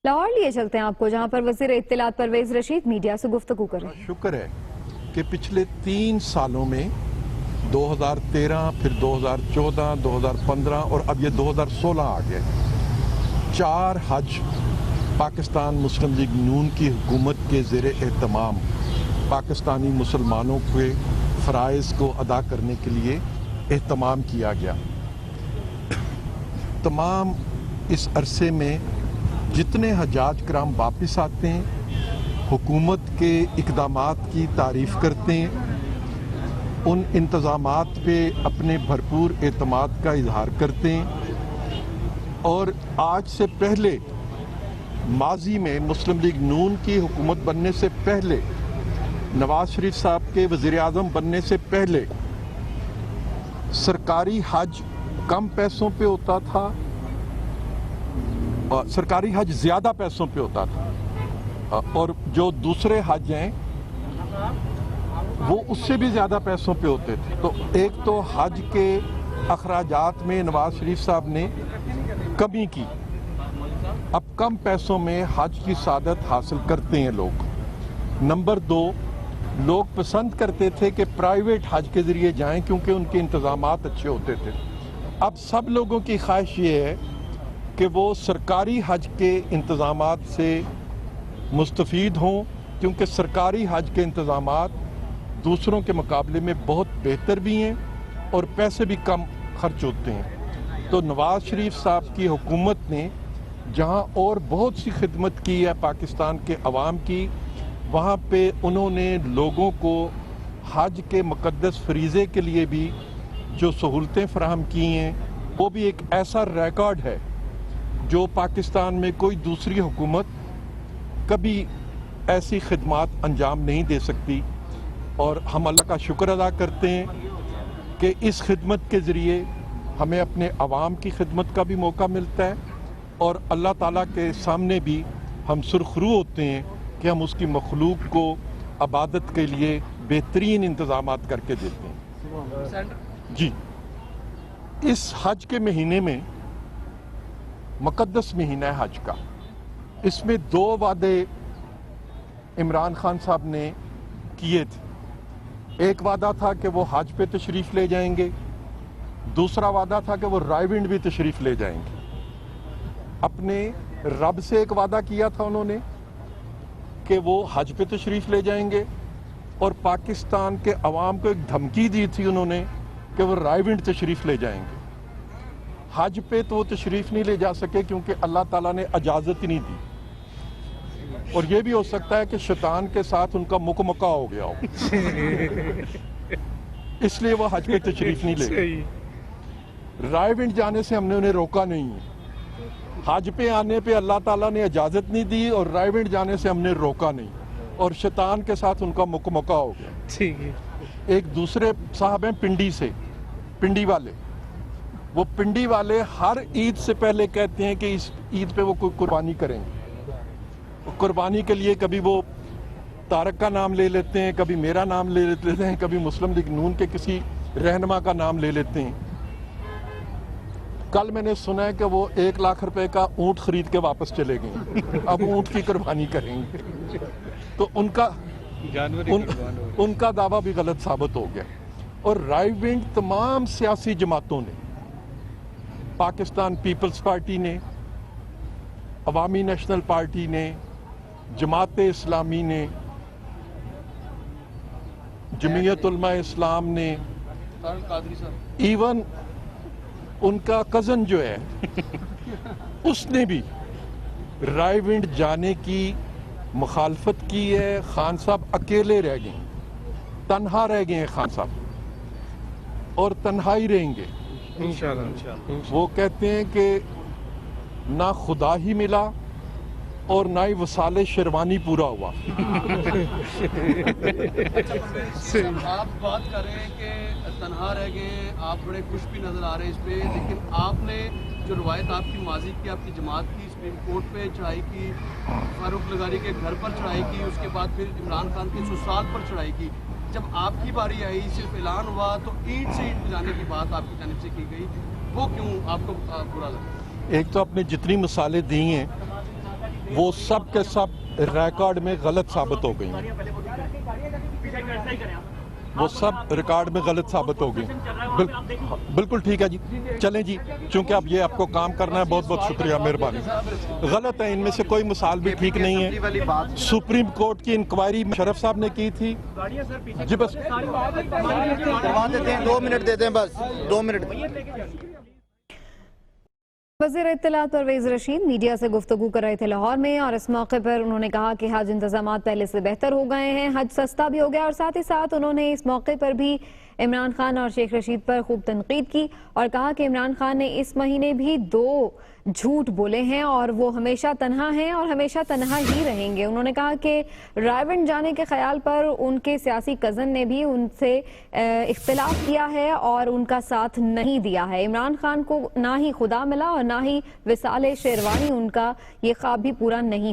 لاہور لیے چلتے ہیں آپ کو، جہاں پر وزیر اطلاعات پرویز رشید میڈیا سے گفتگو کریں۔ شکر ہے کہ پچھلے 3 سالوں میں 2013 پھر 2014 2015 اور اب یہ 2016 آ گئے، 4 حج پاکستان مسلم لیگ نون کی حکومت کے زیر اہتمام پاکستانی مسلمانوں کے فرائض کو ادا کرنے کے لیے اہتمام کیا گیا۔ تمام اس عرصے میں جتنے حجاج کرام واپس آتے ہیں، حکومت کے اقدامات کی تعریف کرتے ہیں، ان انتظامات پہ اپنے بھرپور اعتماد کا اظہار کرتے ہیں، اور آج سے پہلے ماضی میں مسلم لیگ نون کی حکومت بننے سے پہلے، نواز شریف صاحب کے وزیر اعظم بننے سے پہلے سرکاری حج کم پیسوں پہ ہوتا تھا، سرکاری حج زیادہ پیسوں پہ ہوتا تھا، اور جو دوسرے حج ہیں وہ اس سے بھی زیادہ پیسوں پہ ہوتے تھے۔ تو ایک تو حج کے اخراجات میں نواز شریف صاحب نے کمی کی، اب کم پیسوں میں حج کی سعادت حاصل کرتے ہیں لوگ۔ نمبر 2، لوگ پسند کرتے تھے کہ پرائیویٹ حج کے ذریعے جائیں کیونکہ ان کے انتظامات اچھے ہوتے تھے۔ اب سب لوگوں کی خواہش یہ ہے کہ وہ سرکاری حج کے انتظامات سے مستفید ہوں، کیونکہ سرکاری حج کے انتظامات دوسروں کے مقابلے میں بہت بہتر بھی ہیں اور پیسے بھی کم خرچ ہوتے ہیں۔ تو نواز شریف صاحب کی حکومت نے جہاں اور بہت سی خدمت کی ہے پاکستان کے عوام کی، وہاں پہ انہوں نے لوگوں کو حج کے مقدس فریضے کے لیے بھی جو سہولتیں فراہم کی ہیں، وہ بھی ایک ایسا ریکارڈ ہے جو پاکستان میں کوئی دوسری حکومت کبھی ایسی خدمات انجام نہیں دے سکتی۔ اور ہم اللہ کا شکر ادا کرتے ہیں کہ اس خدمت کے ذریعے ہمیں اپنے عوام کی خدمت کا بھی موقع ملتا ہے، اور اللہ تعالیٰ کے سامنے بھی ہم سرخرو ہوتے ہیں کہ ہم اس کی مخلوق کو عبادت کے لیے بہترین انتظامات کر کے دیتے ہیں۔ جی، اس حج کے مہینے میں، مقدس مہینہ ہے حج کا، اس میں 2 وعدے عمران خان صاحب نے کیے تھے۔ ایک وعدہ تھا کہ وہ حج پہ تشریف لے جائیں گے، دوسرا وعدہ تھا کہ وہ رائیونڈ بھی تشریف لے جائیں گے۔ اپنے رب سے ایک وعدہ کیا تھا انہوں نے کہ وہ حج پہ تشریف لے جائیں گے، اور پاکستان کے عوام کو ایک دھمکی دی تھی انہوں نے کہ وہ رائیونڈ تشریف لے جائیں گے۔ حج پہ تو وہ تشریف نہیں لے جا سکے کیونکہ اللہ تعالیٰ نے اجازت ہی نہیں دی، اور یہ بھی ہو سکتا ہے کہ شیطان کے ساتھ ان کا مکمکہ ہو گیا ہو، اس لیے وہ حج پہ تشریف نہیں لے گئے۔ رائیونڈ جانے سے ہم نے انہیں روکا نہیں ہے، حج پہ آنے پہ اللہ تعالیٰ نے اجازت نہیں دی، اور رائیونڈ جانے سے ہم نے روکا نہیں، اور شیطان کے ساتھ ان کا مکمکہ ہو گیا۔ ایک دوسرے صاحب ہیں پنڈی سے، پنڈی والے، وہ پنڈی والے ہر عید سے پہلے کہتے ہیں کہ اس عید پہ وہ کوئی قربانی کریں گے۔ قربانی کے لیے کبھی وہ طارق کا نام لے لیتے ہیں، کبھی میرا نام لے لیتے ہیں، کبھی مسلم لیگ نون کے کسی رہنما کا نام لے لیتے ہیں۔ کل میں نے سنا ہے کہ وہ 1 لاکھ روپے کا اونٹ خرید کے واپس چلے گئے، اب اونٹ کی قربانی کریں گے۔ تو ان کا دعویٰ بھی غلط ثابت ہو گیا۔ اور رائیونڈ تمام سیاسی جماعتوں نے، پاکستان پیپلز پارٹی نے، عوامی نیشنل پارٹی نے، جماعت اسلامی نے، جمعیت علماء اسلام نے، ایون ان کا کزن جو ہے اس نے بھی رائیونڈ جانے کی مخالفت کی ہے۔ خان صاحب اکیلے رہ گئے، تنہا رہ گئے ہیں خان صاحب، اور تنہا ہی رہیں گے انشاءاللہ۔ وہ کہتے ہیں کہ نہ خدا ہی ملا اور نہ ہی وصال شیروانی پورا ہوا۔ آپ بات کر رہے ہیں کہ تنہا رہ گئے، آپ بڑے خوش بھی نظر آ رہے ہیں اس پہ، لیکن آپ نے جو روایت آپ کی ماضی کی، آپ کی جماعت کی، سپریم کورٹ پہ چڑھائی کی، فاروق لغاری کے گھر پر چڑھائی کی، اس کے بعد پھر عمران خان کے سسرال پر چڑھائی کی، جب آپ کی باری آئی صرف اعلان ہوا تو اینٹ سے اینٹ بجانے کی بات آپ کی جانب سے کی گئی، وہ کیوں آپ کو برا لگا؟ ایک تو آپ نے جتنی مثالیں دی ہیں وہ سب کے سب ریکارڈ میں غلط ثابت ہو گئی ہیں، وہ سب ریکارڈ میں غلط ثابت ہو گئی. بالکل ٹھیک ہے جی، چلیں جی، چونکہ اب یہ آپ کو کام کرنا ہے. بہت بہت شکریہ، مہربانی. غلط ہے، ان میں سے کوئی مثال بھی ٹھیک نہیں ہے. سپریم کورٹ کی انکوائری شرف صاحب نے کی تھی جی. بس 2 منٹ دیتے ہیں، بس 2 منٹ. وزیر اطلاعات پرویز رشید میڈیا سے گفتگو کر رہے تھے لاہور میں، اور اس موقع پر انہوں نے کہا کہ حج انتظامات پہلے سے بہتر ہو گئے ہیں، حج سستا بھی ہو گیا، اور ساتھ ہی ساتھ انہوں نے اس موقع پر بھی عمران خان اور شیخ رشید پر خوب تنقید کی اور کہا کہ عمران خان نے اس مہینے بھی 2 جھوٹ بولے ہیں اور وہ ہمیشہ تنہا ہیں اور ہمیشہ تنہا ہی رہیں گے. انہوں نے کہا کہ رائے جانے کے خیال پر ان کے سیاسی کزن نے بھی ان سے اختلاف کیا ہے اور ان کا ساتھ نہیں دیا ہے. عمران خان کو نہ ہی خدا ملا اور نہ ہی وصال شیروانی، ان کا یہ خواب بھی پورا نہیں